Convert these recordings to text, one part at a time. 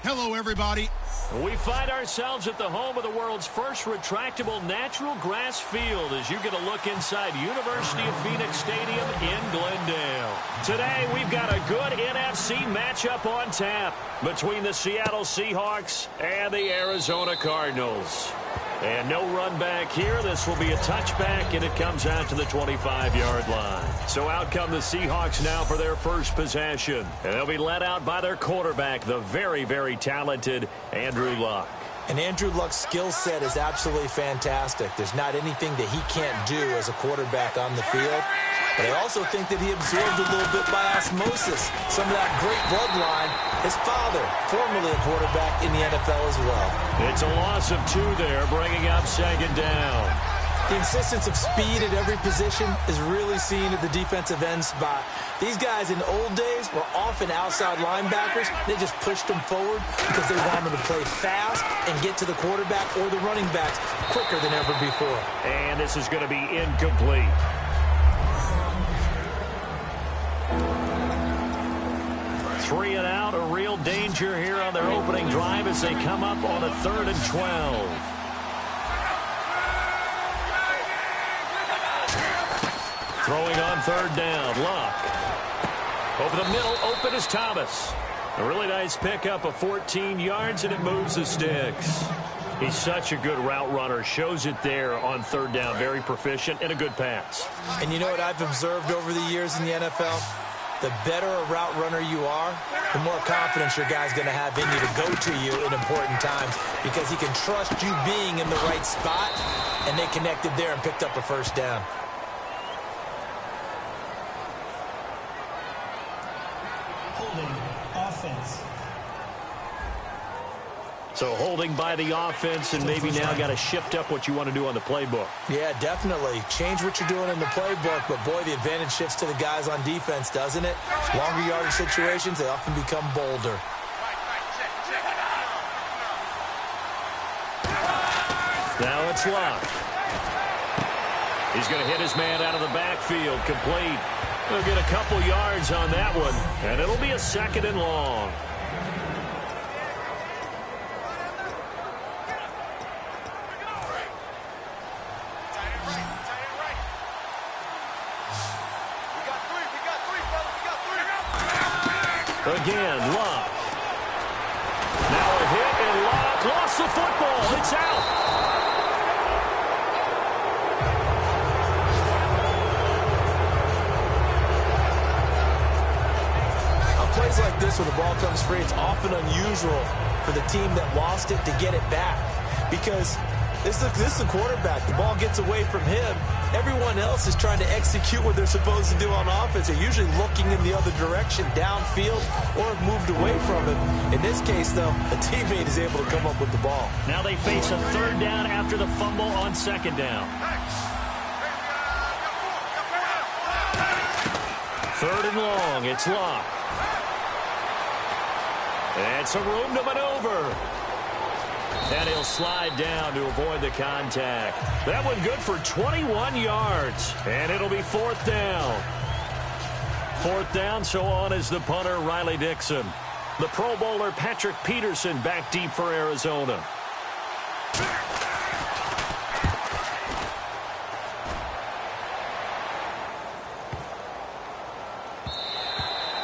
Hello, everybody. We find ourselves at the home of the world's first retractable natural grass field as you get a look inside University of Phoenix Stadium in Glendale. Today, we've got a good NFC matchup on tap between the Seattle Seahawks and the Arizona Cardinals. And no run back here. This will be a touchback, and it comes out to the 25-yard line. So out come the Seahawks now for their first possession. And they'll be led out by their quarterback, the very, very talented Andrew Luck. And Andrew Luck's skill set is absolutely fantastic. There's not anything that he can't do as a quarterback on the field. But I also think that he absorbed a little bit by osmosis some of that great bloodline. His father, formerly a quarterback in the NFL as well. It's a loss of 2 there, bringing up second down. The insistence of speed at every position is really seen at the defensive end spot. These guys in the old days were often outside linebackers. They just pushed them forward because they wanted to play fast and get to the quarterback or the running backs quicker than ever before. And this is going to be incomplete. Three and out, a real danger here on their opening drive as they come up on a 3rd and 12. Throwing on 3rd down, Luck. Over the middle, open is Thomas. A really nice pickup of 14 yards, and it moves the sticks. He's such a good route runner. Shows it there on 3rd down. Very proficient and a good pass. And you know what I've observed over the years in the NFL? The better a route runner you are, the more confidence your guy's going to have in you to go to you in important times because he can trust you being in the right spot, and they connected there and picked up a 1st down. Holding offense. So holding by the offense, and maybe now got to shift up what you want to do on the playbook. Yeah, definitely. Change what you're doing in the playbook, but boy, the advantage shifts to the guys on defense, doesn't it? Longer yardage situations, they often become bolder. Now it's Luck. He's going to hit his man out of the backfield, complete. He'll get a couple yards on that one, and it'll be a 2nd and long. Again, Luck. Now a hit, and Luck lost the football. It's out. On plays like this, when the ball comes free, it's often unusual for the team that lost it to get it back because this is the quarterback. The ball gets away from him. Everyone else is trying to execute what they're supposed to do on offense. They're usually looking in the other direction, downfield, or have moved away from him. In this case, though, a teammate is able to come up with the ball. Now they face a 3rd down after the fumble on 2nd down. 3rd and long, it's Luck. And some room to maneuver. And he'll slide down to avoid the contact. That one good for 21 yards. And it'll be 4th down. 4th down, so on is the punter, Riley Dixon. The Pro Bowler, Patrick Peterson, back deep for Arizona.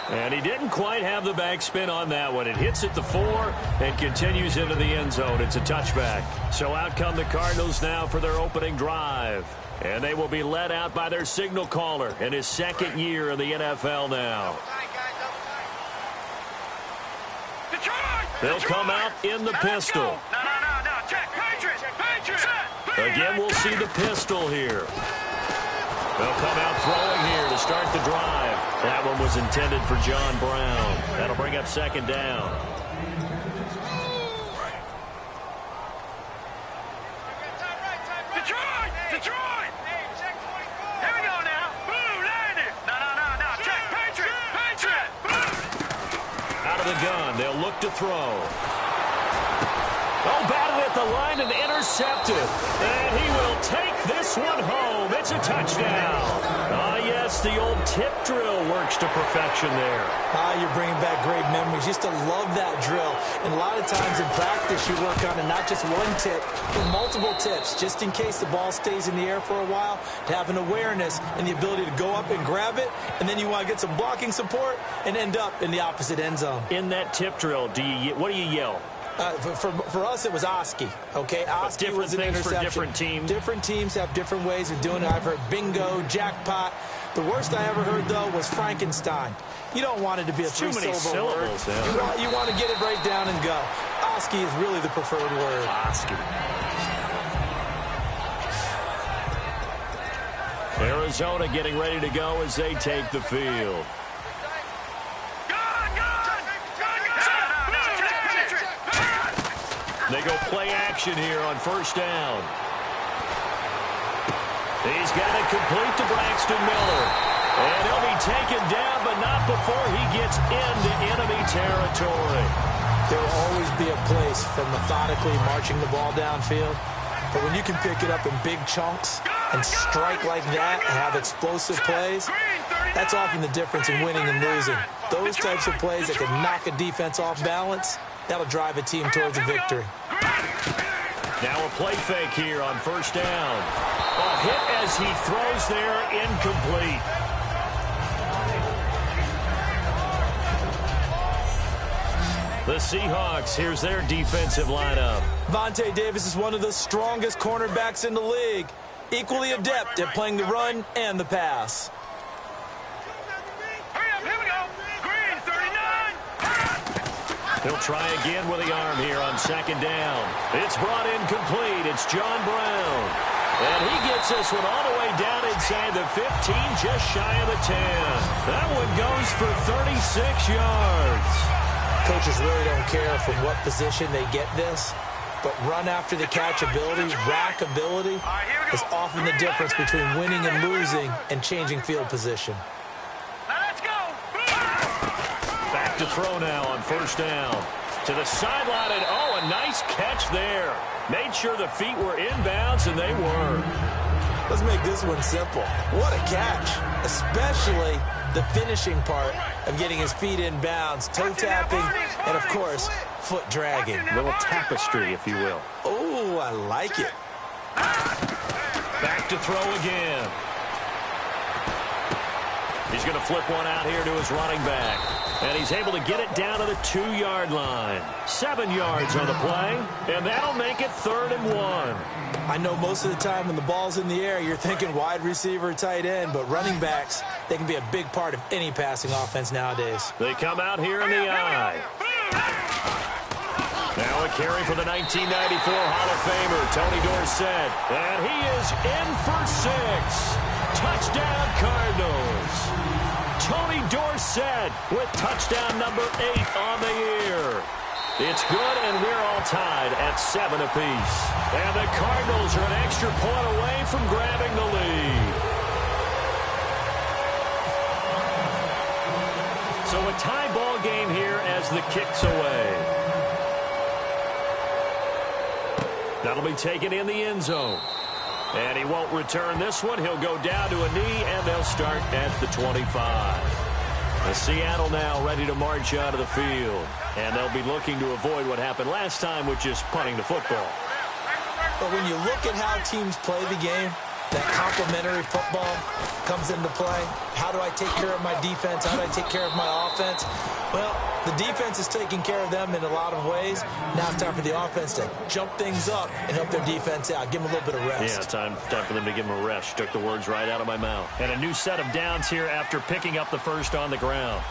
And he didn't quite have the backspin on that one. It hits at the 4 and continues into the end zone. It's a touchback. So out come the Cardinals now for their opening drive. And they will be led out by their signal caller in his 2nd year in the NFL now. They'll come out in the pistol. Again, we'll see the pistol here. They'll come out throwing here to start the drive. That one was intended for John Brown. That'll bring up 2nd down. Detroit! Here we go now. Boom, landed. No. Check, Patriot. Boom. Out of the gun, they'll look to throw. Oh, batted at the line and intercepted. And he will take this one home. It's a touchdown. Ah, yes, the old tip drill works to perfection there. You're bringing back great memories. Used to love that drill. And a lot of times in practice, you work on it, not just one tip, but multiple tips, just in case the ball stays in the air for a while, to have an awareness and the ability to go up and grab it, and then you want to get some blocking support and end up in the opposite end zone. In that tip drill, what do you yell? For us, it was Oski. Okay, Oski was an interception. For different teams. Different teams have different ways of doing it. I've heard bingo, jackpot. The worst I ever heard, though, was Frankenstein. You don't want it to be a three-syllable word. Yeah. You want to get it right down and go. Oski is really the preferred word. Oski. Arizona getting ready to go as they take the field. They go play action here on first down. He's got it complete to Braxton Miller. And he'll be taken down, but not before he gets into enemy territory. There will always be a place for methodically marching the ball downfield. But when you can pick it up in big chunks and strike like that and have explosive plays, that's often the difference in winning and losing. Those types of plays that can knock a defense off balance, that'll drive a team towards a victory. Now a play fake here on first down. A hit as he throws there, incomplete. The Seahawks, here's their defensive lineup. Vontae Davis is one of the strongest cornerbacks in the league. Equally adept at playing the run and the pass. He'll try again with the arm here on second down. It's brought in complete. It's John Brown. And he gets this one all the way down inside the 15, just shy of the 10. That one goes for 36 yards. Coaches really don't care from what position they get this, but run after the catch ability, rack ability, is often the difference between winning and losing and changing field position. Back to throw now on first down. To the sideline, and oh, a nice catch there. Made sure the feet were inbounds, and they were. Let's make this one simple. What a catch, especially the finishing part of getting his feet in bounds, toe tapping, and, of course, foot dragging. A little tapestry, if you will. Oh, I like it. Back to throw again. He's going to flip one out here to his running back. And he's able to get it down to the 2-yard line. 7 yards on the play, and that'll make it 3rd and 1. I know most of the time when the ball's in the air, you're thinking wide receiver, tight end, but running backs, they can be a big part of any passing offense nowadays. They come out here in the eye. Now a carry for the 1994 Hall of Famer, Tony Dorsett. And he is in for 6. Touchdown, Cardinals. Tony Dorsett with touchdown number 8 on the year. It's good, and we're all tied at 7 apiece. And the Cardinals are an extra point away from grabbing the lead. So a tie ball game here as the kick's away. That'll be taken in the end zone. And he won't return this one. He'll go down to a knee, and they'll start at the 25. The Seattle now ready to march out of the field. And they'll be looking to avoid what happened last time, which is punting the football. But when you look at how teams play the game, that complementary football comes into play. How do I take care of my defense? How do I take care of my offense? Well, the defense is taking care of them in a lot of ways. Now it's time for the offense to jump things up and help their defense out. Give them a little bit of rest. Yeah, time for them to give them a rest. Took the words right out of my mouth. And a new set of downs here after picking up the first on the ground.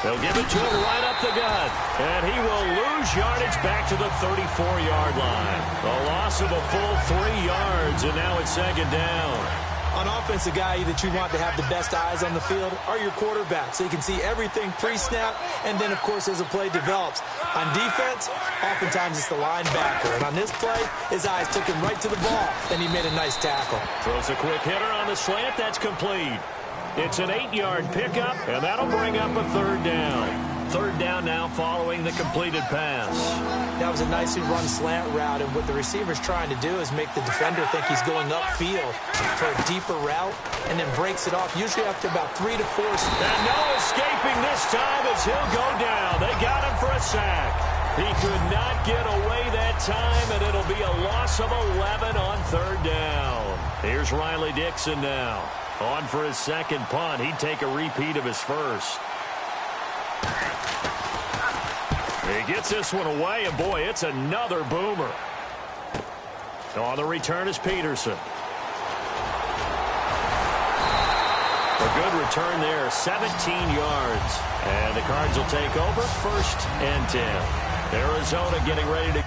They'll give it to him right up the gut. And he will lose yardage back to the 34-yard line. A loss of a full 3 yards, and now it's second down. On offense, the guy that you want to have the best eyes on the field are your quarterbacks, so you can see everything pre-snap, and then, of course, as the play develops. On defense, oftentimes it's the linebacker. And on this play, his eyes took him right to the ball, and he made a nice tackle. Throws a quick hitter on the slant. That's complete. It's an 8-yard pickup, and that'll bring up a 3rd down. 3rd down now following the completed pass. That was a nicely run slant route, and what the receiver's trying to do is make the defender think he's going upfield for a deeper route and then breaks it off, usually after about 3 to 4 steps. And no escaping this time as he'll go down. They got him for a sack. He could not get away that time, and it'll be a loss of 11 on 3rd down. Here's Riley Dixon now. On for his second punt. He'd take a repeat of his first. He gets this one away, and boy, it's another boomer. On the return is Peterson. A good return there, 17 yards. And the Cards will take over, 1st and 10. Arizona getting ready to...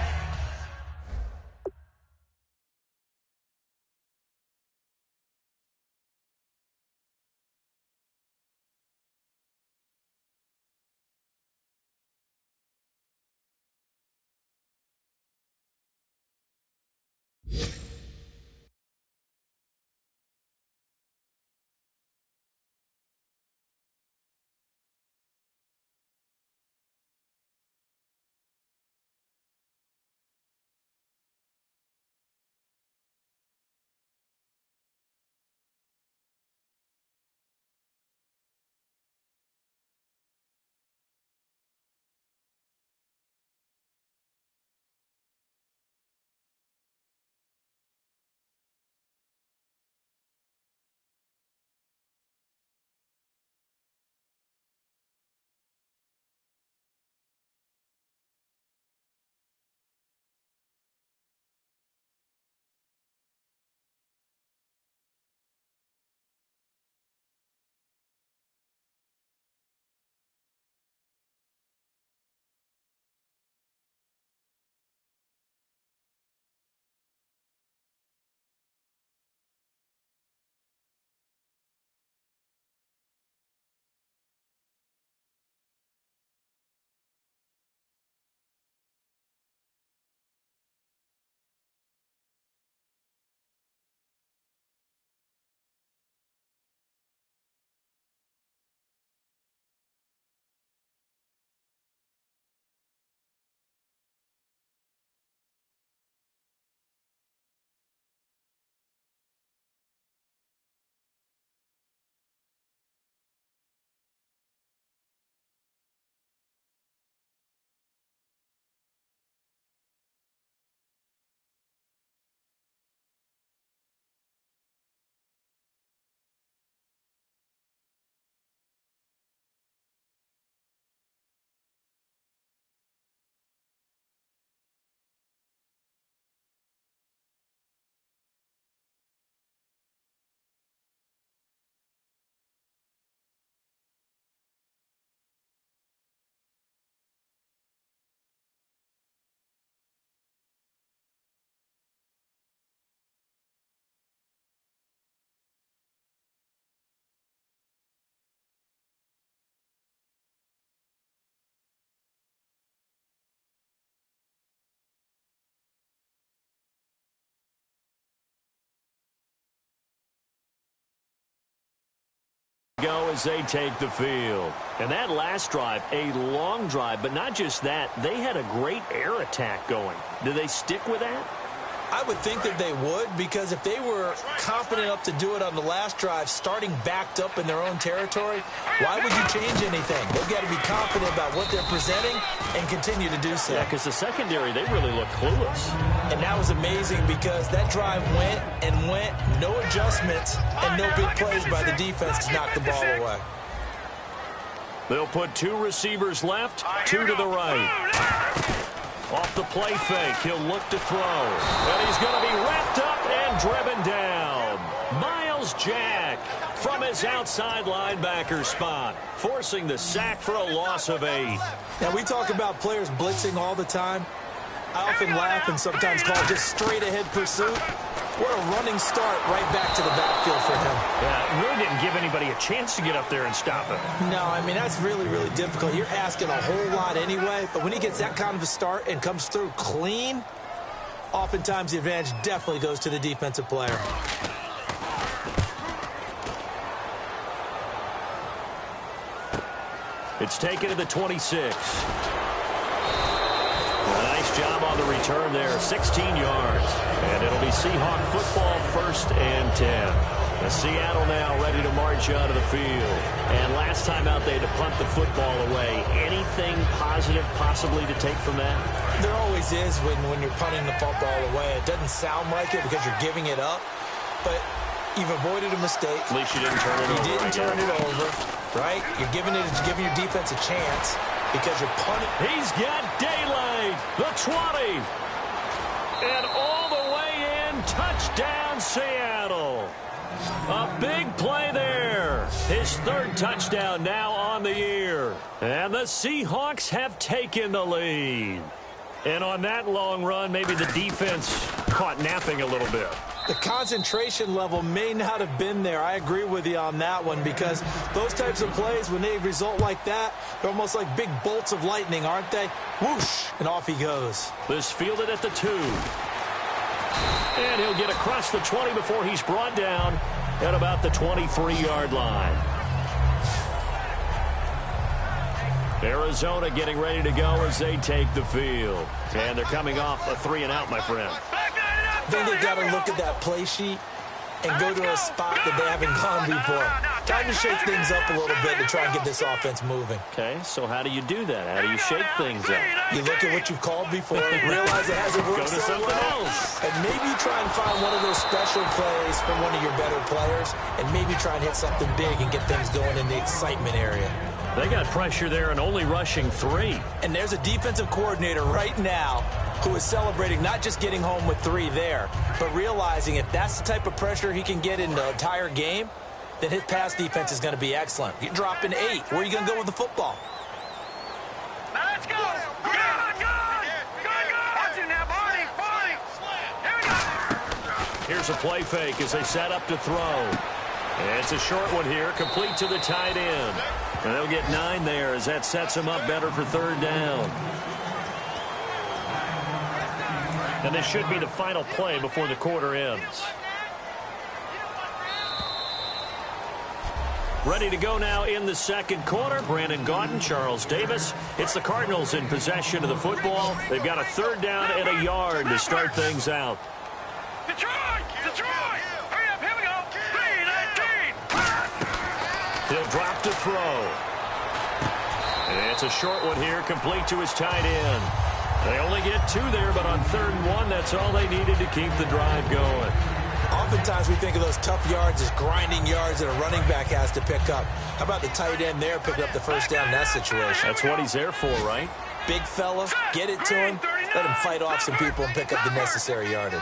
go as they take the field. And that last drive, a long drive, but not just that, they had a great air attack going. Do they stick with that? I would think that they would, because if they were confident enough to do it on the last drive, starting backed up in their own territory, why would you change anything? They've got to be confident about what they're presenting and continue to do so. Yeah, because the secondary, they really look clueless. And that was amazing because that drive went and went, no adjustments, and no big plays by the defense to knock the ball away. They'll put 2 receivers left, 2 to the right. Off the play fake, he'll look to throw. And he's going to be wrapped up and driven down. Miles Jack from his outside linebacker spot, forcing the sack for a loss of 8. Now, we talk about players blitzing all the time. I often laugh and sometimes call it just straight-ahead pursuit. What a running start right back to the backfield for him. Yeah, really didn't give anybody a chance to get up there and stop him. No, I mean, that's really, really difficult. You're asking a whole lot anyway, but when he gets that kind of a start and comes through clean, oftentimes the advantage definitely goes to the defensive player. It's taken to the 26. A nice Nice job on the return there, 16 yards. And it'll be Seahawk football, 1st and 10. Seattle now ready to march out of the field. And last time out, they had to punt the football away. Anything positive possibly to take from that? There always is when you're punting the football away. It doesn't sound like it because you're giving it up, but you've avoided a mistake. At least you didn't turn it over. You didn't turn it over, right? You're giving your defense a chance because you're punting. He's got daylight. The 20. And all the way in. Touchdown, Seattle. A big play there. His 3rd touchdown now on the year. And the Seahawks have taken the lead. And on that long run, maybe the defense caught napping a little bit. The concentration level may not have been there. I agree with you on that one because those types of plays, when they result like that, they're almost like big bolts of lightning, aren't they? Whoosh, and off he goes. This fielded at the 2. And he'll get across the 20 before he's brought down at about the 23-yard line. Arizona getting ready to go as they take the field. And they're coming off a 3-and-out, my friend. Then they've got to look at that play sheet and go to a spot that they haven't gone before. Time to shake things up a little bit to try and get this offense moving. Okay, so how do you do that? How do you shake things up? You look at what you've called before, realize it hasn't worked Go to so something well, else. and maybe try and find one of those special plays from one of your better players, and maybe try and hit something big and get things going in the excitement area. They got pressure there and only rushing 3. And there's a defensive coordinator right now who is celebrating not just getting home with 3 there, but realizing if that's the type of pressure he can get in the entire game, then his pass defense is going to be excellent. You're dropping 8. Where are you going to go with the football? Now let's go. Good. Watch it now, Barney. Here we go. Here's a play fake as they set up to throw. And it's a short one here, complete to the tight end. And they'll get 9 there as that sets them up better for 3rd down. And this should be the final play before the quarter ends. Ready to go now in the 2nd quarter. Brandon Gaudin, Charles Davis. It's the Cardinals in possession of the football. They've got a 3rd down and a yard to start things out. Detroit! Hurry up, here we go. 3-19. He'll drop to throw. And it's a short one here, complete to his tight end. They only get 2 there, but on 3rd and 1, that's all they needed to keep the drive going. Oftentimes we think of those tough yards as grinding yards that a running back has to pick up. How about the tight end there picking up the 1st down in that situation? That's what he's there for, right? Big fella, get it to him, let him fight off some people and pick up the necessary yardage.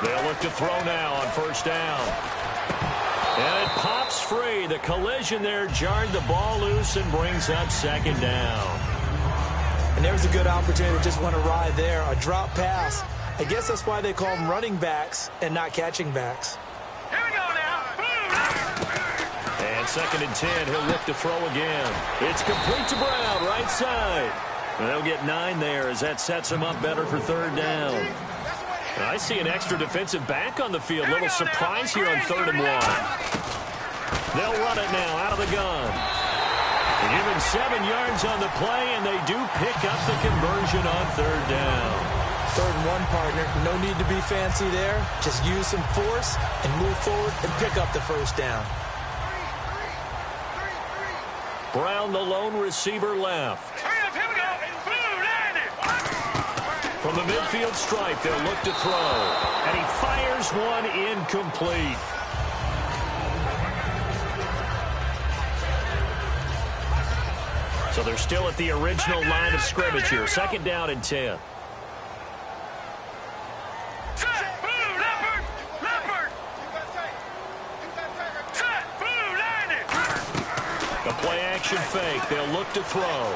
They'll look to throw now on 1st down. And it pops free. The collision there jarred the ball loose and brings up 2nd down. And there was a good opportunity to just want to ride there. A drop pass. I guess that's why they call them running backs and not catching backs. Here we go now. And 2nd and 10. He'll look to throw again. It's complete to Brown, right side. And they'll get 9 there as that sets him up better for 3rd down. And I see an extra defensive back on the field. Little surprise here on 3rd and 1. They'll run it now out of the gun. Given 7 yards on the play, and they do pick up the conversion on 3rd down. 3rd and 1, partner. No need to be fancy there. Just use some force and move forward and pick up the 1st down. Brown, the lone receiver, left. Hurry up, here we go. From the midfield stripe, they'll look to throw. And he fires one incomplete. So they're still at the original line of scrimmage here. 2nd down and 10. The play action fake. They'll look to throw.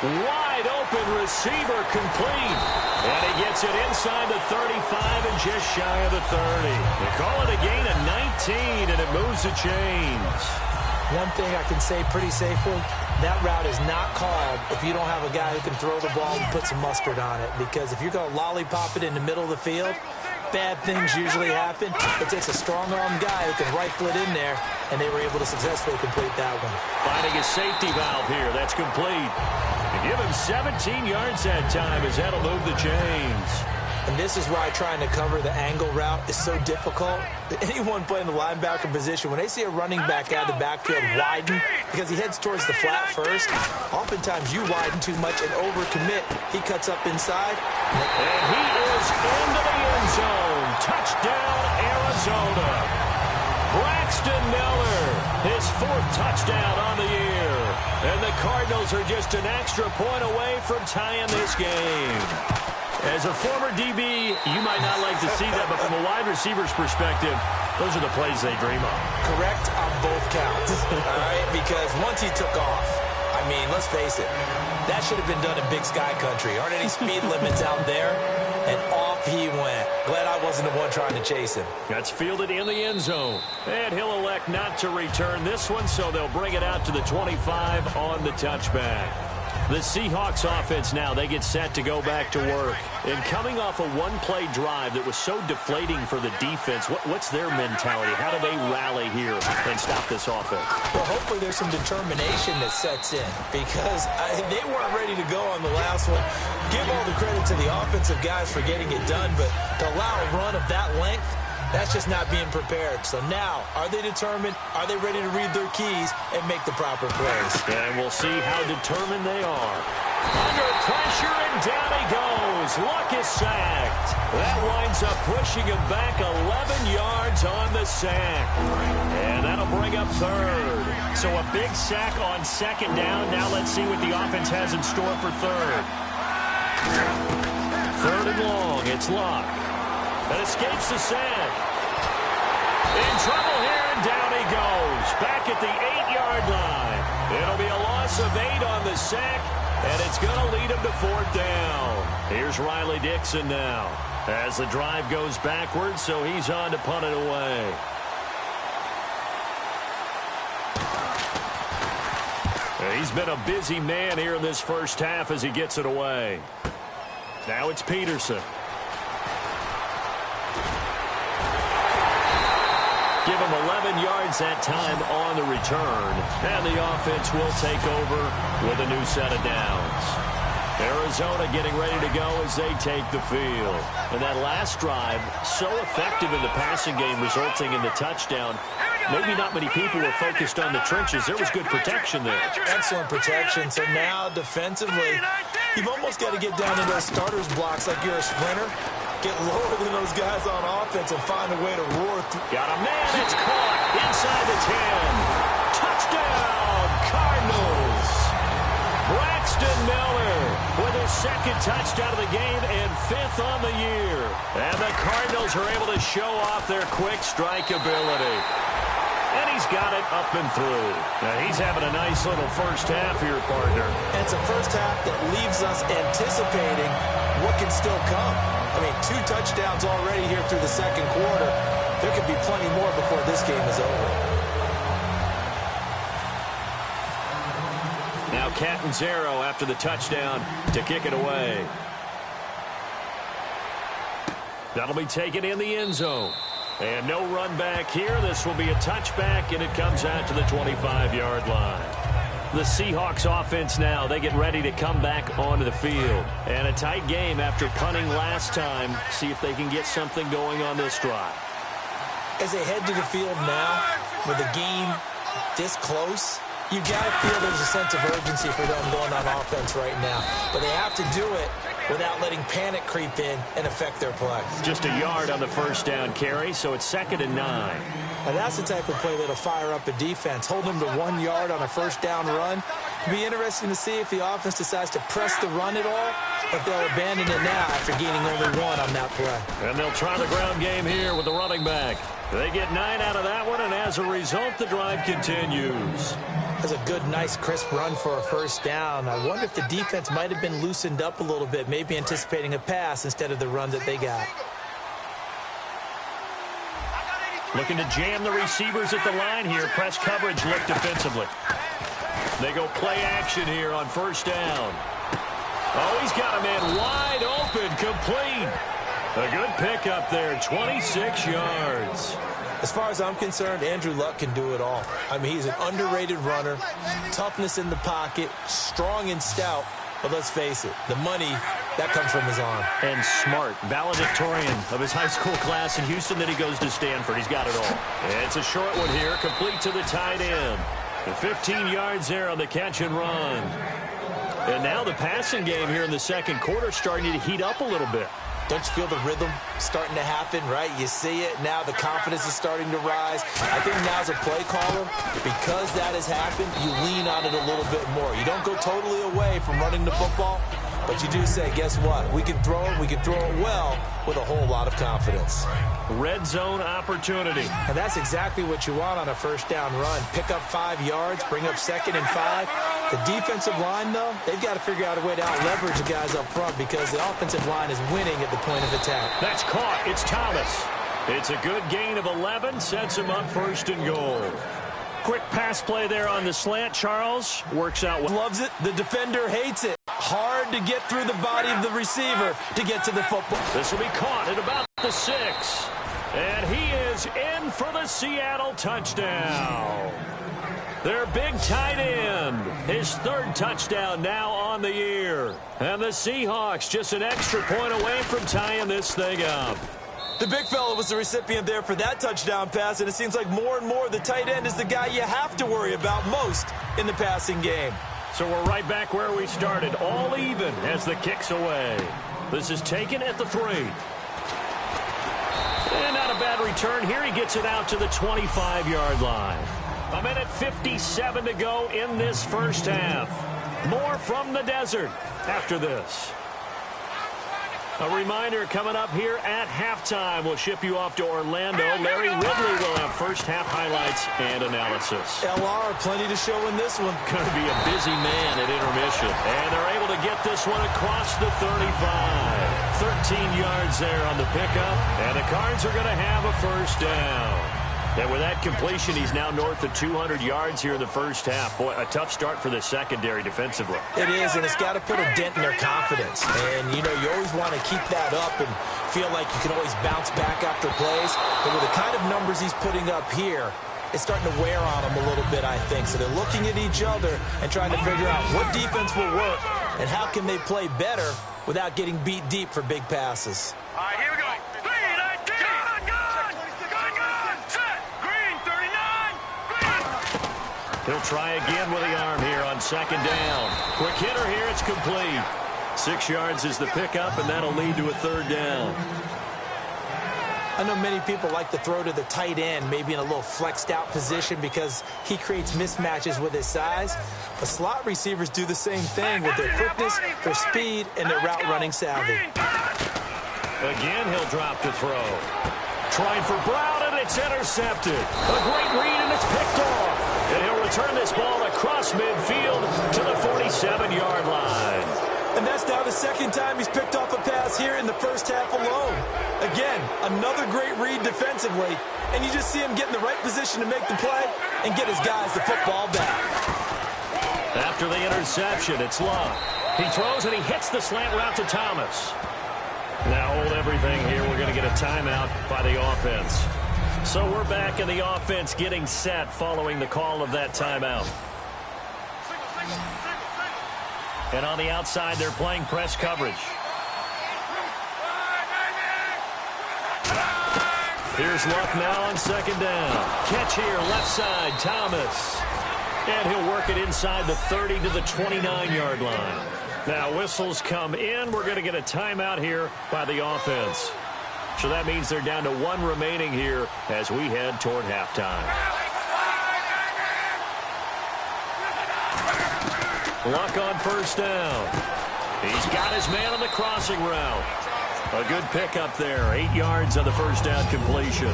Wide open receiver complete. And he gets it inside the 35 and just shy of the 30. They call it a gain of 19, and it moves the chains. One thing I can say pretty safely, that route is not called if you don't have a guy who can throw the ball and put some mustard on it. Because if you're going to lollipop it in the middle of the field, bad things usually happen. It takes a strong-armed guy who can rifle it in there and they were able to successfully complete that one. Finding a safety valve here. That's complete. And give him 17 yards that time as that'll move the chains. And this is why trying to cover the angle route is so difficult. Anyone playing the linebacker position, when they see a running back out of the backfield widen, because he heads towards the flat first, oftentimes you widen too much and overcommit. He cuts up inside. And he is into the end zone. Touchdown, Arizona. Braxton Miller, his 4th touchdown on the year. And the Cardinals are just an extra point away from tying this game. As a former DB, you might not like to see that, but from a wide receiver's perspective, those are the plays they dream of. Correct on both counts, all right? Because once he took off, I mean, let's face it, that should have been done in Big Sky Country. Aren't any speed limits out there? And off he went. Glad I wasn't the one trying to chase him. That's fielded in the end zone. And he'll elect not to return this one, so they'll bring it out to the 25 on the touchback. The Seahawks offense now, they get set to go back to work. And coming off a one-play drive that was so deflating for the defense, what's their mentality? How do they rally here and stop this offense? Well, hopefully there's some determination that sets in because they weren't ready to go on the last one. Give all the credit to the offensive guys for getting it done, but to allow a run of that length, that's just not being prepared. So now, are they determined? Are they ready to read their keys and make the proper plays? And we'll see how determined they are. Under pressure, and down he goes. Luck is sacked. That winds up pushing him back 11 yards on the sack. And that'll bring up 3rd. So a big sack on 2nd down. Now let's see what the offense has in store for 3rd. 3rd and long. It's Luck. That escapes the sack. In trouble here, and down he goes. Back at the 8-yard line. It'll be a loss of 8 on the sack, and it's going to lead him to 4th down. Here's Riley Dixon now as the drive goes backwards, so he's on to punt it away. He's been a busy man here in this first half as he gets it away. Now it's Peterson. Give him 11 yards that time on the return. And the offense will take over with a new set of downs. Arizona getting ready to go as they take the field. And that last drive, so effective in the passing game, resulting in the touchdown. Maybe not many people were focused on the trenches. There was good protection there. Excellent protection. So now defensively, you've almost got to get down to those starters blocks like you're a sprinter. Get lower than those guys on offense and find a way to roar through. Got a man. It's caught inside the 10. Touchdown, Cardinals. Braxton Miller with his 2nd touchdown of the game and 5th on the year. And the Cardinals are able to show off their quick strike ability. And he's got it up and through. Now he's having a nice little first half here, partner. And it's a first half that leaves us anticipating what can still come. I mean, 2 touchdowns already here through the 2nd quarter. There could be plenty more before this game is over. Now Catanzaro after the touchdown to kick it away. That'll be taken in the end zone. And no run back here. This will be a touchback, and it comes out to the 25-yard line. The Seahawks offense now, they get ready to come back onto the field. And a tight game after punting last time. See if they can get something going on this drive. As they head to the field now, with the game this close, you've got to feel there's a sense of urgency for them going on offense right now. But they have to do it without letting panic creep in and affect their play. Just a yard on the first down carry, so it's 2nd and 9. Now that's the type of play that'll fire up a defense. Hold them to 1 yard on a first down run. It'll be interesting to see if the offense decides to press the run at all, or if they'll abandon it now after gaining only 1 on that play. And they'll try the ground game here with the running back. They get 9 out of that one, and as a result, the drive continues. That's a good, nice, crisp run for a first down. I wonder if the defense might have been loosened up a little bit, maybe anticipating a pass instead of the run that they got. Looking to jam the receivers at the line here. Press coverage look defensively. They go play action here on first down. Oh, he's got a man wide open, complete. A good pickup there, 26 yards. As far as I'm concerned, Andrew Luck can do it all. I mean, he's an underrated runner, toughness in the pocket, strong and stout. But let's face it, the money, that comes from his arm. And smart, valedictorian of his high school class in Houston. Then he goes to Stanford. He's got it all. And it's a short one here, complete to the tight end. The 15 yards there on the catch and run. And now the passing game here in the second quarter starting to heat up a little bit. Don't you feel the rhythm starting to happen, right? You see it. Now the confidence is starting to rise. I think now as a play caller, because that has happened, you lean on it a little bit more. You don't go totally away from running the football, but you do say, guess what? We can throw it. We can throw it well with a whole lot of confidence. Red zone opportunity. And that's exactly what you want on a first down run. Pick up 5 yards, bring up 2nd and 5. The defensive line, though, they've got to figure out a way to out-leverage the guys up front because the offensive line is winning at the point of attack. That's caught. It's Thomas. It's a good gain of 11. Sets him up 1st and goal. Quick pass play there on the slant. Charles works out well. Loves it. The defender hates it. Hard to get through the body of the receiver to get to the football. This will be caught at about the 6. And he is in for the Seattle touchdown. Their big tight end. His 3rd touchdown now on the year. And the Seahawks just an extra point away from tying this thing up. The big fella was the recipient there for that touchdown pass, and it seems like more and more the tight end is the guy you have to worry about most in the passing game. So we're right back where we started, all even as the kick's away. This is taken at the 3. And not a bad return here. He gets it out to the 25-yard line. 1:57 to go in this first half. More from the desert after this. A reminder coming up here at halftime. We'll ship you off to Orlando. Larry Ridley will have first half highlights and analysis. LR, plenty to show in this one. Going to be a busy man at intermission. And they're able to get this one across the 35. 13 yards there on the pickup. And the Cards are going to have a first down. And with that completion, he's now north of 200 yards here in the first half. Boy, a tough start for the secondary defensively. It is, and it's got to put a dent in their confidence. And, you know, you always want to keep that up and feel like you can always bounce back after plays. But with the kind of numbers he's putting up here, it's starting to wear on them a little bit, I think. So they're looking at each other and trying to figure out what defense will work and how can they play better without getting beat deep for big passes. All right, here we go. He'll try again with the arm here on 2nd down. Quick hitter here, it's complete. 6 yards is the pickup, and that'll lead to a 3rd down. I know many people like to throw to the tight end, maybe in a little flexed out position because he creates mismatches with his size. But slot receivers do the same thing with their quickness, their speed, and their route running savvy. Again, he'll drop to throw. Trying for Brown, and it's intercepted. A great read, and it's picked off. And he'll return this ball across midfield to the 47-yard line. And that's now the 2nd time he's picked off a pass here in the first half alone. Again, another great read defensively. And you just see him get in the right position to make the play and get his guys the football back. After the interception, it's Luck. He throws and he hits the slant route to Thomas. Now hold everything here. We're going to get a timeout by the offense. So we're back in the offense getting set following the call of that timeout. And on the outside, they're playing press coverage. Here's Luck now on 2nd down. Catch here, left side, Thomas. And he'll work it inside the 30 to the 29-yard line. Now whistles come in. We're going to get a timeout here by the offense. So that means they're down to 1 remaining here as we head toward halftime. Luck on 1st down. He's got his man on the crossing route. A good pickup there. 8 yards on the first down completion.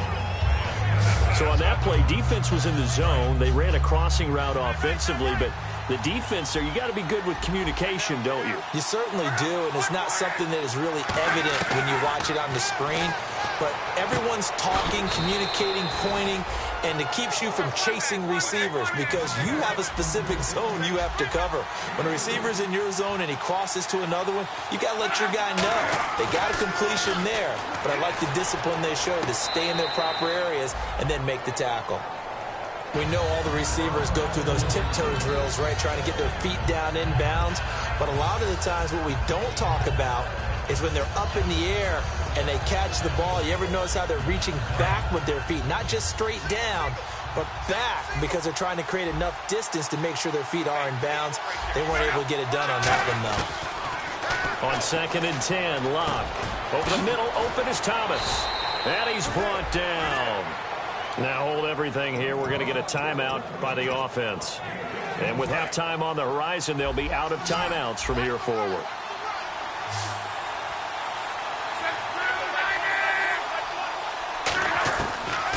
So on that play, defense was in the zone. They ran a crossing route offensively, but the defense there, you got to be good with communication, don't you? You certainly do, and it's not something that is really evident when you watch it on the screen. But everyone's talking, communicating, pointing, and it keeps you from chasing receivers because you have a specific zone you have to cover. When a receiver's in your zone and he crosses to another one, you got to let your guy know. They got a completion there, but I like the discipline they showed to stay in their proper areas and then make the tackle. We know all the receivers go through those tiptoe drills, right, trying to get their feet down inbounds. But a lot of the times what we don't talk about is when they're up in the air and they catch the ball. You ever notice how they're reaching back with their feet? Not just straight down, but back because they're trying to create enough distance to make sure their feet are in bounds. They weren't able to get it done on that one, though. On 2nd and 10, Locke. Over the middle, open is Thomas. And he's brought down. Now hold everything here. We're going to get a timeout by the offense. And with halftime on the horizon, they'll be out of timeouts from here forward.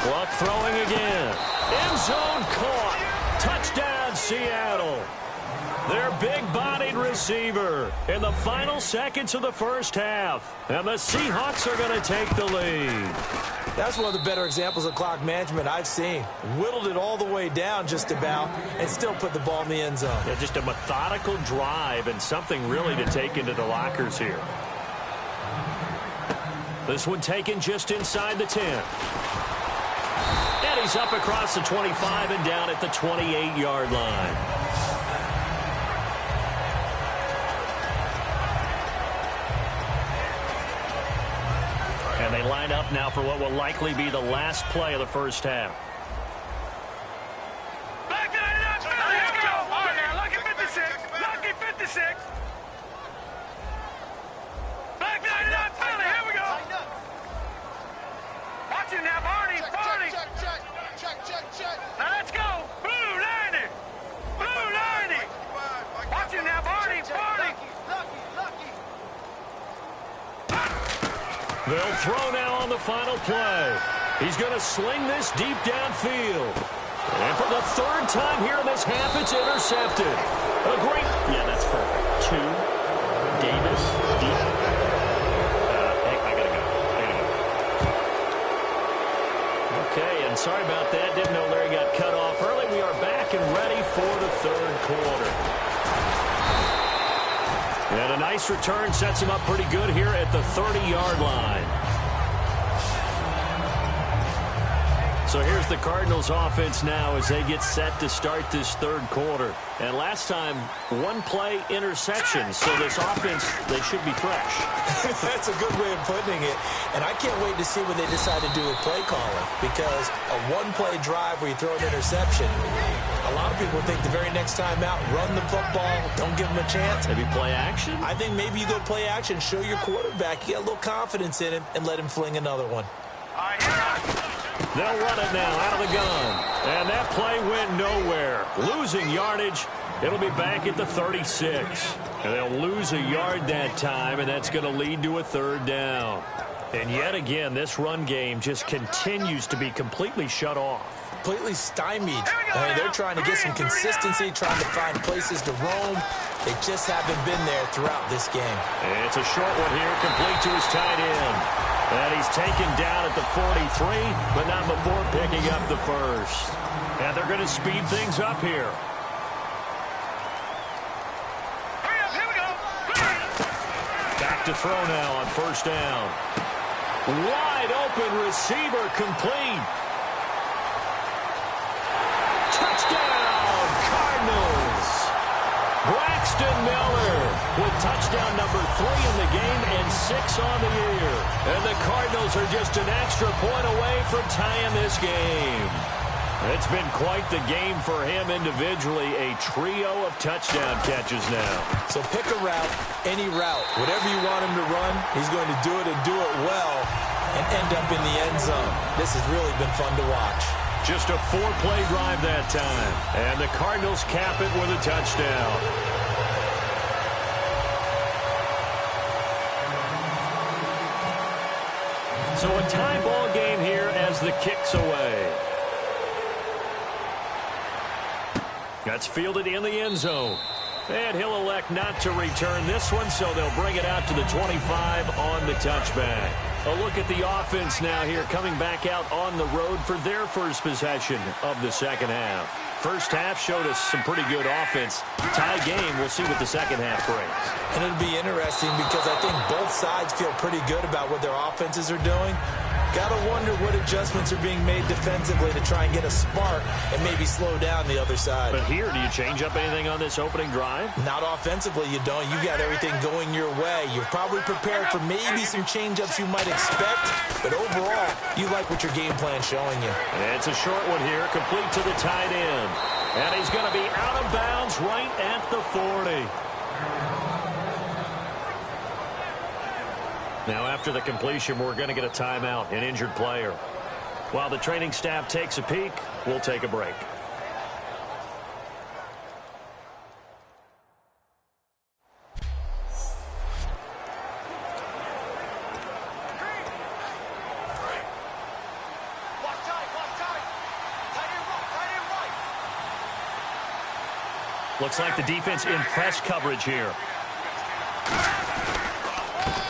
Luck throwing again. End zone caught. Touchdown, Seattle. Their big-bodied receiver in the final seconds of the first half. And the Seahawks are going to take the lead. That's one of the better examples of clock management I've seen. Whittled it all the way down just about and still put the ball in the end zone. Yeah, just a methodical drive and something really to take into the lockers here. This one taken just inside the 10. And he's up across the 25 and down at the 28-yard line. And they line up now for what will likely be the last play of the first half. Let's go. On there. Lucky 56. Lucky 56. Back line up. Here we go. Watch it now, Barney. Barney. Check. Now let's go. Blue 90. Blue 90. Watch it now, Barney. Barney. They'll throw now on the final play. He's going to sling this deep downfield. And for the third time here in this half, it's intercepted. A great... Yeah, that's perfect. 2. Davis. Deep. I got to go. Okay, and sorry about that. Didn't know Larry got cut off early. We are back and ready for the third quarter. And a nice return sets him up pretty good here at the 30-yard line. So here's the Cardinals offense now as they get set to start this third quarter. And last time, one play interception. So this offense, they should be fresh. That's a good way of putting it. And I can't wait to see what they decide to do with play calling. Because a one-play drive where you throw an interception, a lot of people think the very next time out, run the football, don't give them a chance. Maybe play action? I think maybe you go play action, show your quarterback, you get a little confidence in him, and let him fling another one. They'll run it now out of the gun. And that play went nowhere. Losing yardage. It'll be back at the 36. And they'll lose a yard that time, and that's going to lead to a third down. And yet again, this run game just continues to be completely shut off. Completely stymied. I mean, they're trying to get some consistency, trying to find places to roam. They just haven't been there throughout this game. And it's a short one here, complete to his tight end. And he's taken down at the 43, but not before picking up the first. And they're going to speed things up here. Here we go. Back to throw now on first down. Wide open receiver complete. Touchdown, Cardinals. Braxton Miller with touchdown number 3 in the game and 6 on the year. And the Cardinals are just an extra point away from tying this game. It's been quite the game for him individually. A trio of touchdown catches now. So pick a route, any route. Whatever you want him to run, he's going to do it and do it well and end up in the end zone. This has really been fun to watch. Just a 4-play drive that time. And the Cardinals cap it with a touchdown. So a tie ball game here as the kick's away. That's fielded in the end zone. And he'll elect not to return this one, so they'll bring it out to the 25 on the touchback. A look at the offense now here, coming back out on the road for their first possession of the second half. First half showed us some pretty good offense. Tie game, we'll see what the second half brings. And it'll be interesting because I think both sides feel pretty good about what their offenses are doing. Got to wonder what adjustments are being made defensively to try and get a spark and maybe slow down the other side. But here, do you change up anything on this opening drive? Not offensively, you don't. You got everything going your way. You're probably prepared for maybe some change-ups you might expect, but overall, you like what your game plan's showing you. And it's a short one here, complete to the tight end. And he's going to be out of bounds right at the 40. Now, after the completion, we're going to get a timeout, an injured player. While the training staff takes a peek, we'll take a break. Looks like the defense in press coverage here.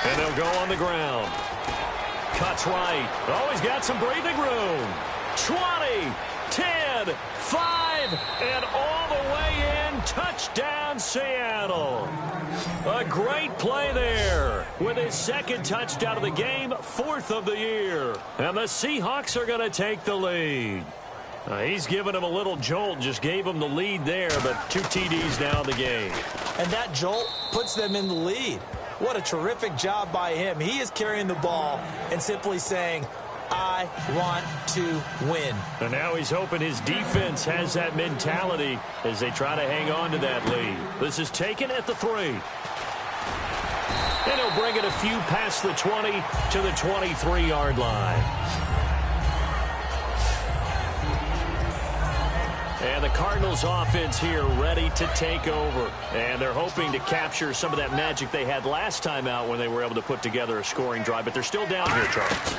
And they'll go on the ground. Cuts right. Oh, he's got some breathing room. 20, 10, 5, and all the way in. Touchdown, Seattle. A great play there with his second touchdown of the game, fourth of the year. And the Seahawks are going to take the lead. He's giving him a little jolt, just gave him the lead there, but 2 TDs now in the game. And that jolt puts them in the lead. What a terrific job by him. He is carrying the ball and simply saying, I want to win. And now he's hoping his defense has that mentality as they try to hang on to that lead. This is taken at the 3. And he'll bring it a few past the 20 to the 23-yard line. And the Cardinals offense here ready to take over. And they're hoping to capture some of that magic they had last time out when they were able to put together a scoring drive. But they're still down here, Charles.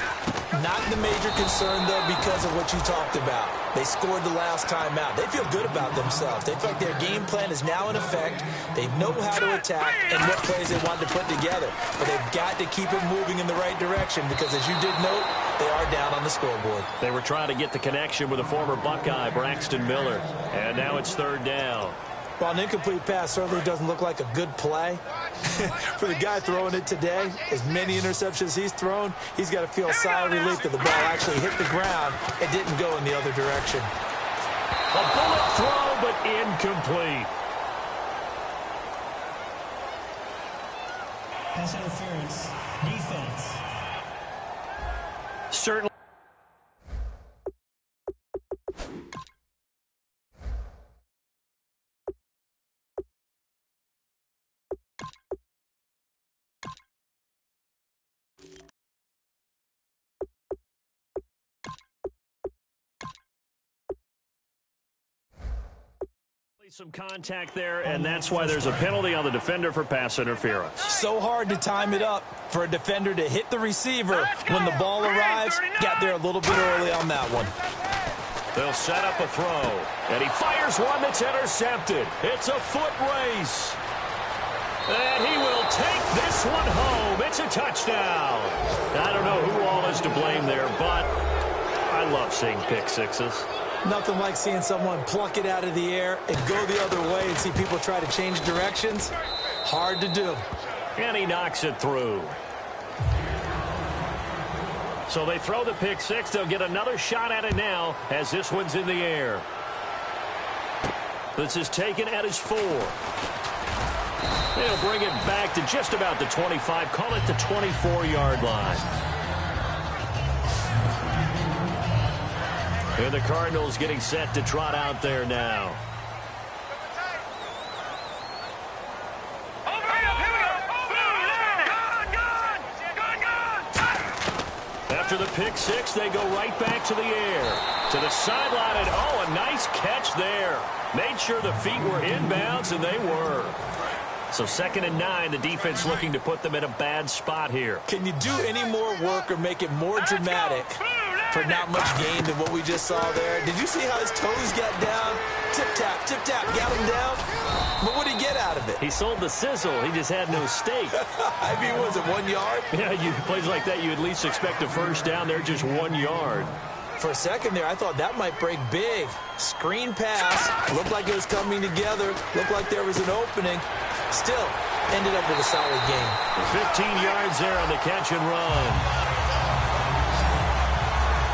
Not the major concern, though, because of what you talked about. They scored the last time out. They feel good about themselves. They feel like their game plan is now in effect. They know how to attack and what plays they want to put together. But they've got to keep it moving in the right direction because, as you did note, they are down on the scoreboard. They were trying to get the connection with a former Buckeye, Braxton Miller. And now it's 3rd down. While an incomplete pass certainly doesn't look like a good play, for the guy throwing it today, as many interceptions he's thrown, he's got to feel a sigh of relief that the ball actually hit the ground and didn't go in the other direction. A bullet throw, but incomplete. Pass interference. Defense. Certainly. Some contact there, and that's why there's a penalty on the defender for pass interference. So hard to time it up for a defender to hit the receiver when the ball arrives. Got there a little bit early on that one. They'll set up a throw, and he fires one that's intercepted. It's a foot race. And he will take this one home. It's a touchdown. I don't know who all is to blame there, but I love seeing pick sixes. Nothing like seeing someone pluck it out of the air and go the other way and see people try to change directions. Hard to do. And he knocks it through. So they throw the pick six. They'll get another shot at it now as this one's in the air. This is taken at his 4. They'll bring it back to just about the 25. Call it the 24-yard line. And the Cardinals getting set to trot out there now. After the pick six, they go right back to the air. To the sideline, and oh, a nice catch there. Made sure the feet were inbounds, and they were. So 2nd and 9, the defense looking to put them in a bad spot here. Can you do any more work or make it more dramatic for not much gain than what we just saw there. Did you see how his toes got down? Tip, tap, got him down. But what did he get out of it? He sold the sizzle. He just had no steak. I mean, was it 1 yard? Yeah, plays like that, you at least expect a first down. They're just 1 yard. For a second there, I thought that might break big. Screen pass. Looked like it was coming together. Looked like there was an opening. Still, ended up with a solid game. 15 yards there on the catch and run.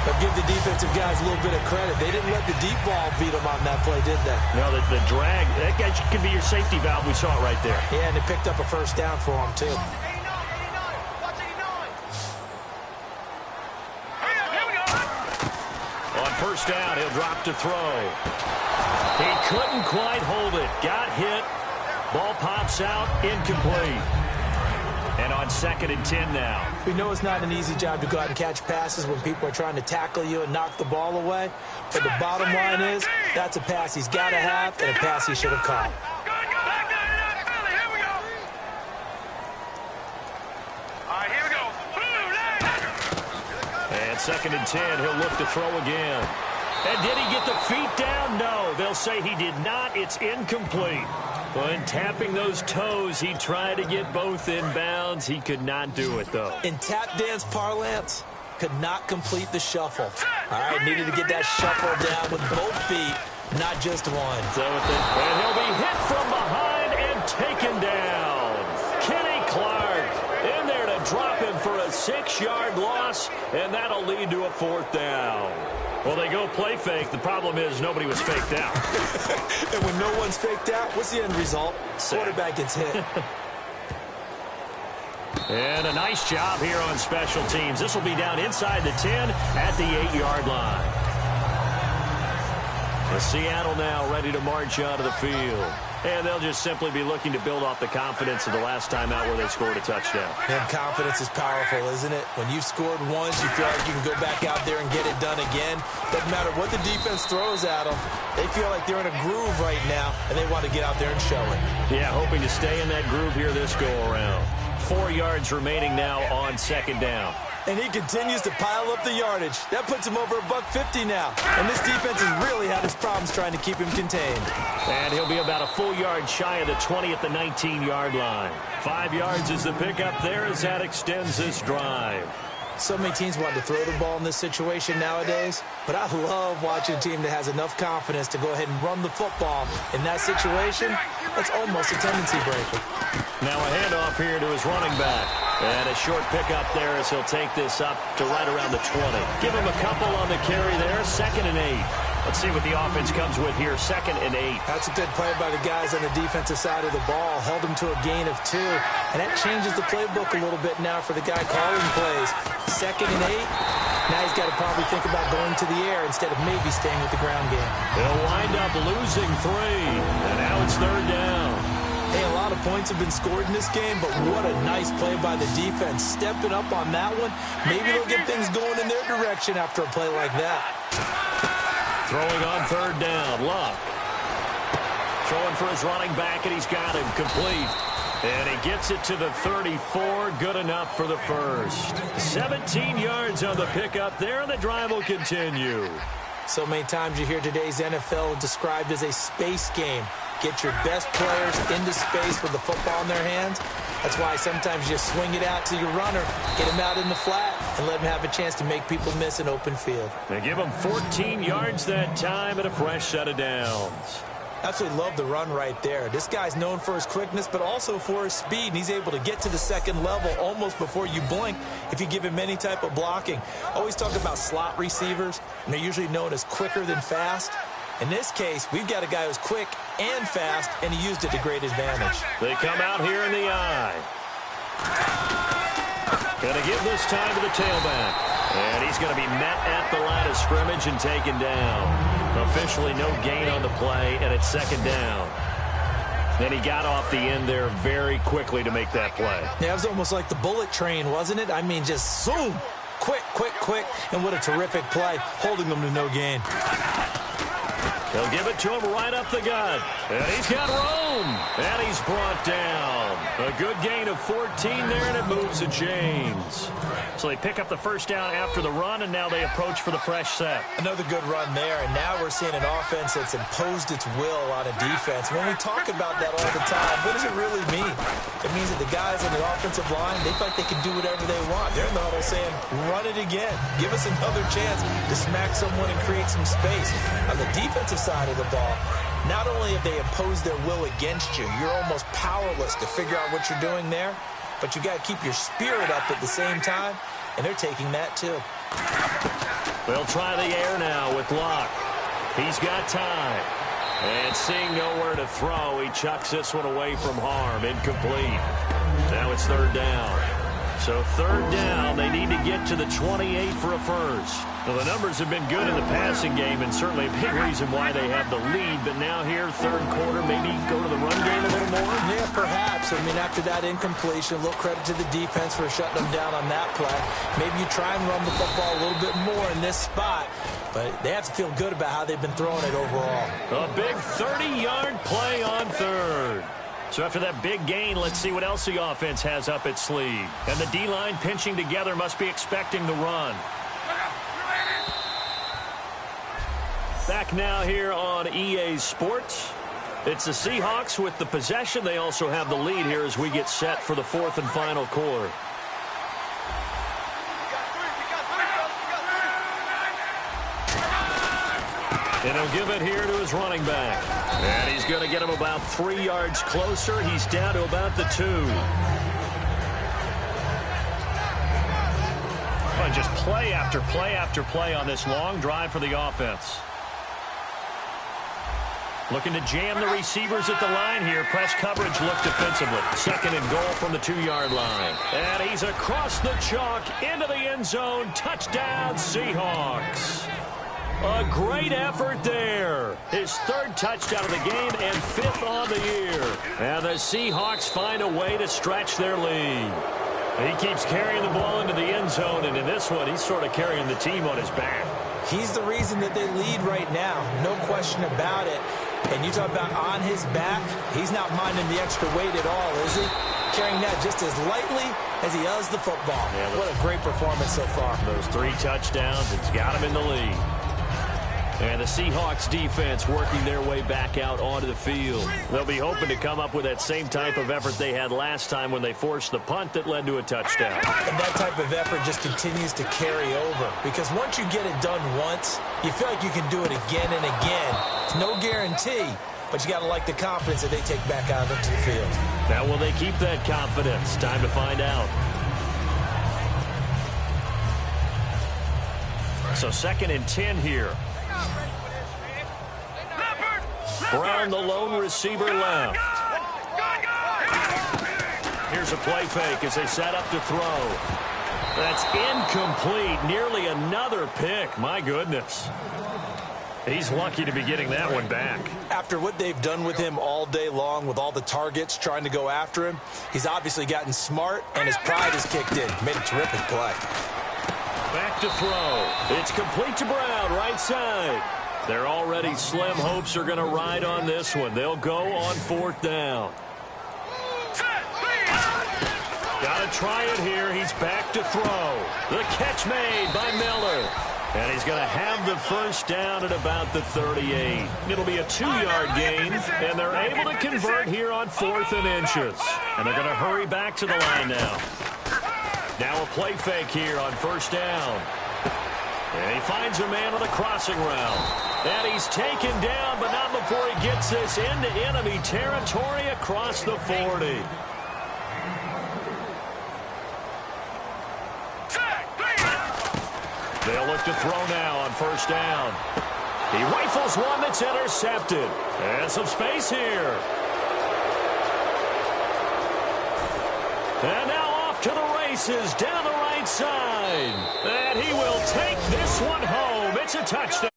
But give the defensive guys a little bit of credit. They didn't let the deep ball beat them on that play, did they? No, the drag, that guy could be your safety valve. We saw it right there. Yeah, and it picked up a first down for him, too. On first down, he'll drop to throw. He couldn't quite hold it. Got hit. Ball pops out, incomplete. And on 2nd and 10 now. We know it's not an easy job to go out and catch passes when people are trying to tackle you and knock the ball away. But the bottom line is, that's a pass he's got to have and a pass he should have caught. And 2nd and 10, he'll look to throw again. And did he get the feet down? No, they'll say he did not. It's incomplete. When tapping those toes, he tried to get both in bounds. He could not do it, though. In tap dance parlance, could not complete the shuffle. All right, needed to get that shuffle down with both feet, not just one. And he'll be hit from behind and taken down. Kenny Clark in there to drop him for a 6-yard loss, and that'll lead to a 4th down. Well, they go play fake. The problem is nobody was faked out. And when no one's faked out, what's the end result? Quarterback gets hit. And a nice job here on special teams. This will be down inside the 10 at the 8-yard line. The Seattle now ready to march out of the field. And they'll just simply be looking to build off the confidence of the last time out where they scored a touchdown. And confidence is powerful, isn't it? When you've scored once, you feel like you can go back out there and get it done again. Doesn't matter what the defense throws at them. They feel like they're in a groove right now, and they want to get out there and show it. Yeah, hoping to stay in that groove here this go-around. 4 yards remaining now on 2nd down. And he continues to pile up the yardage. That puts him over $150 now. And this defense has really had its problems trying to keep him contained. And he'll be about a full yard shy of the 20 at the 19-yard line. 5 yards is the pickup there as that extends this drive. So many teams want to throw the ball in this situation nowadays, but I love watching a team that has enough confidence to go ahead and run the football. In that situation, that's almost a tendency breaker. Now a handoff here to his running back. And a short pickup there as he'll take this up to right around the 20. Give him a couple on the carry there, 2nd and 8. Let's see what the offense comes with here, 2nd and 8. That's a good play by the guys on the defensive side of the ball. Held him to a gain of 2. And that changes the playbook a little bit now for the guy calling plays. 2nd and 8. Now he's got to probably think about going to the air instead of maybe staying with the ground game. They'll wind up losing 3. And now it's 3rd down. Hey, a lot of points have been scored in this game, but what a nice play by the defense. Stepping up on that one. Maybe they'll get things going in their direction after a play like that. Throwing on 3rd down, Luck. Throwing for his running back, and he's got him complete. And he gets it to the 34, good enough for the first. 17 yards on the pickup there, and the drive will continue. So many times you hear today's NFL described as a space game. Get your best players into space with the football in their hands. That's why sometimes you swing it out to your runner, get him out in the flat, and let him have a chance to make people miss an open field. They give him 14 yards that time and a fresh set of downs. Absolutely love the run right there. This guy's known for his quickness, but also for his speed. And he's able to get to the 2nd level almost before you blink if you give him any type of blocking. Always talk about slot receivers, and they're usually known as quicker than fast. In this case, we've got a guy who's quick and fast, and he used it to great advantage. They come out here in the eye. Going to give this time to the tailback. And he's going to be met at the line of scrimmage and taken down. Officially no gain on the play, and it's 2nd down. Then he got off the end there very quickly to make that play. Yeah, it was almost like the bullet train, wasn't it? I mean, just zoom. Quick, quick, quick. And what a terrific play, holding them to no gain. They'll give it to him right up the gut. And he's got room. And he's brought down. A good gain of 14 there, and it moves the chains. So they pick up the first down after the run, and now they approach for the fresh set. Another good run there, and now we're seeing an offense that's imposed its will on a defense. When we talk about that all the time, what does it really mean? It means that the guys on the offensive line, they feel like they can do whatever they want. They're in the huddle saying, run it again. Give us another chance to smack someone and create some space. On the defensive side of the ball, not only have they imposed their will against you, you're almost powerless to figure out what you're doing there, but you got to keep your spirit up at the same time, and they're taking that too. They'll try the air now with Locke. He's got time. And seeing nowhere to throw, he chucks this one away from harm. Incomplete. Now it's third down. So third down, they need to get to the 28 for a first. Well, the numbers have been good in the passing game, and certainly a big reason why they have the lead. But now here, third quarter, maybe go to the run game a little more? Yeah, perhaps. I mean, after that incompletion, a little credit to the defense for shutting them down on that play. Maybe you try and run the football a little bit more in this spot. But they have to feel good about how they've been throwing it overall. A big 30-yard play on third. So after that big gain, let's see what else the offense has up its sleeve. And the D-line pinching together must be expecting the run. Back now here on EA Sports. It's the Seahawks with the possession. They also have the lead here as we get set for the fourth and final quarter. And he'll give it here to his running back. And he's going to get him about 3 yards closer. He's down to about the 2. And just play after play after play on this long drive for the offense. Looking to jam the receivers at the line here. Press coverage look defensively. Second and goal from the 2-yard line. And he's across the chalk into the end zone. Touchdown, Seahawks. A great effort there. His third touchdown of the game and 5th on the year. And the Seahawks find a way to stretch their lead. He keeps carrying the ball into the end zone, and in this one, he's sort of carrying the team on his back. He's the reason that they lead right now. No question about it. And you talk about on his back, he's not minding the extra weight at all, is he? Carrying that just as lightly as he does the football. Yeah, what a great performance so far. Those 3 touchdowns, it's got him in the lead. And the Seahawks defense working their way back out onto the field. They'll be hoping to come up with that same type of effort they had last time when they forced the punt that led to a touchdown. And that type of effort just continues to carry over. Because once you get it done once, you feel like you can do it again and again. It's no guarantee, but you got to like the confidence that they take back out into the field. Now, will they keep that confidence? Time to find out. So 2nd and 10 here. Brown, the lone receiver, left. Here's a play fake as they set up to throw. That's incomplete. Nearly another pick. My goodness. He's lucky to be getting that one back. After what they've done with him all day long with all the targets trying to go after him, he's obviously gotten smart, and his pride has kicked in. Made a terrific play. Back to throw. It's complete to Brown, right side. Their already slim hopes are going to ride on this one. They'll go on 4th down. Got to try it here. He's back to throw. The catch made by Miller. And he's going to have the first down at about the 38. It'll be a 2-yard gain, and they're able to convert here on 4th and inches. And they're going to hurry back to the line now. Now a play fake here on 1st down. And he finds a man on the crossing route. And he's taken down, but not before he gets this into enemy territory across the 40. They'll look to throw now on 1st down. He rifles one that's intercepted. And some space here. And now off to the races down the right side. And he will take this one home. It's a touchdown.